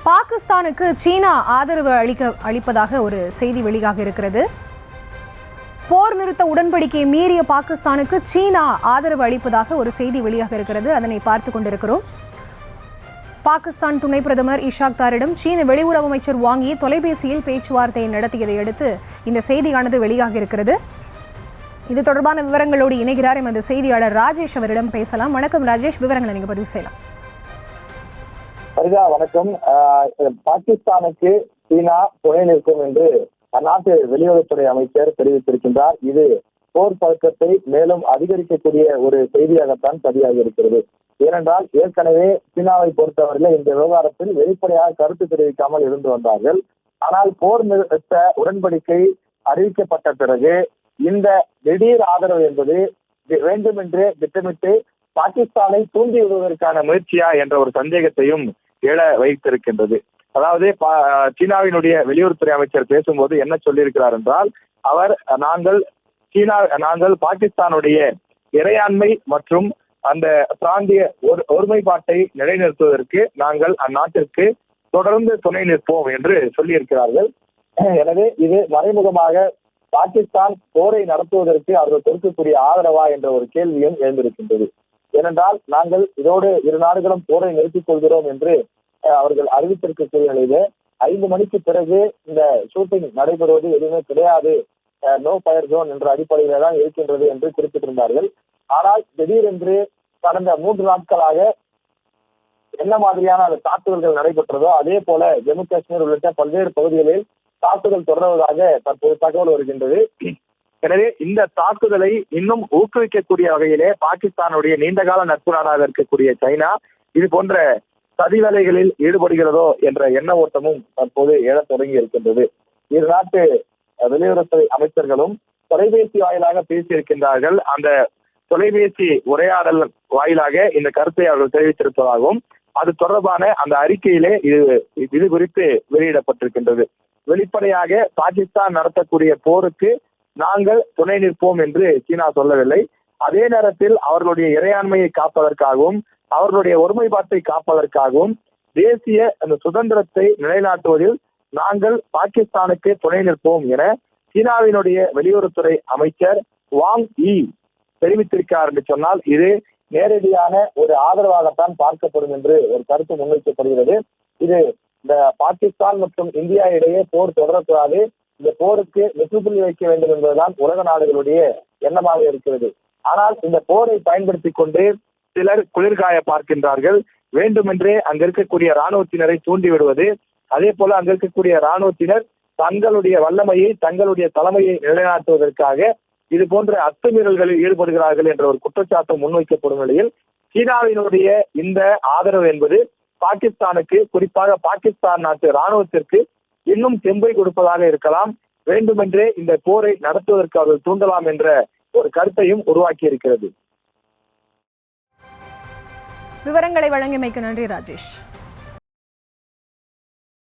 பாகிஸ்தானுக்கு சீனா ஆதரவு அளிப்பதாக ஒரு செய்தி வெளியாக இருக்கிறது. போர் நிறுத்த உடன்படிக்கையை மீறிய பாகிஸ்தானுக்கு சீனா ஆதரவு அளிப்பதாக ஒரு செய்தி வெளியாக இருக்கிறது. அதனை பார்த்து கொண்டிருக்கிறோம். பாகிஸ்தான் துணை பிரதமர் இஷாக் தாரிடம் சீன வெளியுறவு அமைச்சர் வாங்கி தொலைபேசியில் பேச்சுவார்த்தையை நடத்தியதை அடுத்து இந்த செய்தியானது வெளியாக இருக்கிறது. இது தொடர்பான விவரங்களோடு இணைகிறார் எமது செய்தியாளர் ராஜேஷ். அவரிடம் பேசலாம். வணக்கம் ராஜேஷ், விவரங்களை நீங்க பதிவு செய்யலாம். வணக்கம். பாகிஸ்தானுக்கு சீனா துணை நிற்கும் என்று அந்நாட்டு வெளியுறவுத்துறை அமைச்சர் தெரிவித்திருக்கின்றார். இது போர் பழக்கத்தை மேலும் அதிகரிக்கக்கூடிய ஒரு செய்தியாகத்தான் பதிவாகி இருக்கிறது. ஏனென்றால் ஏற்கனவே சீனாவை பொறுத்தவரையில் இந்த விவகாரத்தில் வெளிப்படையாக கருத்து தெரிவிக்காமல் இருந்து வந்தார்கள். ஆனால் போர் நிறுத்த உடன்படிக்கை அறிவிக்கப்பட்ட பிறகு இந்த திடீர் ஆதரவு என்பது வேண்டுமென்றே திட்டமிட்டு பாகிஸ்தானை தூண்டி விடுவதற்கான முயற்சியா என்ற ஒரு சந்தேகத்தையும் எழ வைத்திருக்கின்றது. அதாவது சீனாவினுடைய வெளியுறவுத்துறை அமைச்சர் பேசும்போது என்ன சொல்லியிருக்கிறார் என்றால், நாங்கள் பாகிஸ்தானுடைய இறையாண்மை மற்றும் அந்த பிராந்திய ஒருமைப்பாட்டை நிலைநிறுத்துவதற்கு நாங்கள் அந்நாட்டிற்கு தொடர்ந்து துணை நிற்போம் என்று சொல்லியிருக்கிறார்கள். எனவே இது மறைமுகமாக பாகிஸ்தான் போரை நடத்துவதற்கு அவர்கள் கொடுக்கக்கூடிய ஆதரவா என்ற ஒரு கேள்வியும் எழுந்திருக்கின்றது. ஏனென்றால் நாங்கள் இதோடு இரு நாடுகளும் போரை நிறுத்திக் கொள்கிறோம் என்று அவர்கள் அறிவித்திருக்கக்கூடிய நிலையிலே 5 மணிக்கு பிறகு இந்த ஷூட்டிங் நடைபெறுவது எதுவுமே கிடையாது, நோ ஃபயர் ஜோன் என்ற அடிப்படையில தான் இருக்கின்றது என்று குறிப்பிட்டிருந்தார்கள். ஆனால் திடீரென்று கடந்த 3 நாட்களாக என்ன மாதிரியான அந்த தாக்குதல்கள் நடைபெற்றதோ அதே போல ஜம்மு காஷ்மீர் உள்ளிட்ட பல்வேறு பகுதிகளில் தாக்குதல் தொடர்வதாக தற்போது தகவல் வருகின்றது. எனவே இந்த தாக்குதலை இன்னும் ஊக்குவிக்கக்கூடிய வகையிலே பாகிஸ்தானுடைய நீண்டகால நட்பு நாடாக இருக்கக்கூடிய சைனா இது போன்ற சதி வேலைகளில் ஈடுபடுகிறதோ என்ற எண்ண ஓட்டமும் தற்போது எழத் தொடங்கி இருக்கின்றது. இரு நாட்டு வெளியுறவுத்துறை அமைச்சர்களும் தொலைபேசி வாயிலாக பேசியிருக்கின்றார்கள். அந்த தொலைபேசி உரையாடல் வாயிலாக இந்த கருத்தை அவர்கள் தெரிவித்திருப்பதாகவும் அது தொடர்பான அந்த அறிக்கையிலே இது குறித்து வெளியிடப்பட்டிருக்கின்றது. வெளிப்படையாக பாகிஸ்தான் நடத்தக்கூடிய போருக்கு நாங்கள் துணை நிற்போம் என்று சீனா சொல்லவில்லை. அதே நேரத்தில் அவர்களுடைய இறையாண்மையை காப்பதற்காகவும் அவர்களுடைய ஒருமைப்பாட்டை காப்பதற்காகவும் தேசிய அந்த சுதந்திரத்தை நிலைநாட்டுவதில் நாங்கள் பாகிஸ்தானுக்கு துணை நிற்போம் என சீனாவினுடைய வெளியுறவுத்துறை அமைச்சர் வாங் யி தெரிவித்திருக்கிறார் என்று சொன்னால் இது நேரடியான ஒரு ஆதரவாகத்தான் பார்க்கப்படும் என்று ஒரு கருத்து முன்வைக்கப்படுகிறது. இது இந்த பாகிஸ்தான் மற்றும் இந்தியா இடையே போர் தொடரக்கூடாது, இந்த போருக்கு முற்றுப்புள்ளி வைக்க வேண்டும் என்பதுதான் உலக நாடுகளுடைய எண்ணமாக இருக்கிறது. ஆனால் இந்த போரை பயன்படுத்தி கொண்டு சிலர் குளிர்காய பார்க்கின்றார்கள். வேண்டுமென்றே அங்க இருக்கக்கூடிய இராணுவத்தினரை தூண்டி விடுவது, அதே போல அங்க இருக்கக்கூடிய இராணுவத்தினர் தங்களுடைய வல்லமையை தங்களுடைய தலைமையை நிலைநாட்டுவதற்காக இது போன்ற அத்துமீறல்களில் ஈடுபடுகிறார்கள் என்ற ஒரு குற்றச்சாட்டு முன்வைக்கப்படும் நிலையில் சீனாவினுடைய இந்த ஆதரவு என்பது பாகிஸ்தானுக்கு, குறிப்பாக பாகிஸ்தான் நாட்டு இராணுவத்திற்கு இன்னும் தெம்பை கொடுப்பதாக இருக்கலாம். வேண்டுமென்றே இந்த போரை நடத்துவதற்கு அவர்கள் தூண்டலாம் என்ற ஒரு கருத்தையும் உருவாக்கி இருக்கிறது. விவரங்களை வழங்கியமைக்கு நன்றி ராஜேஷ்.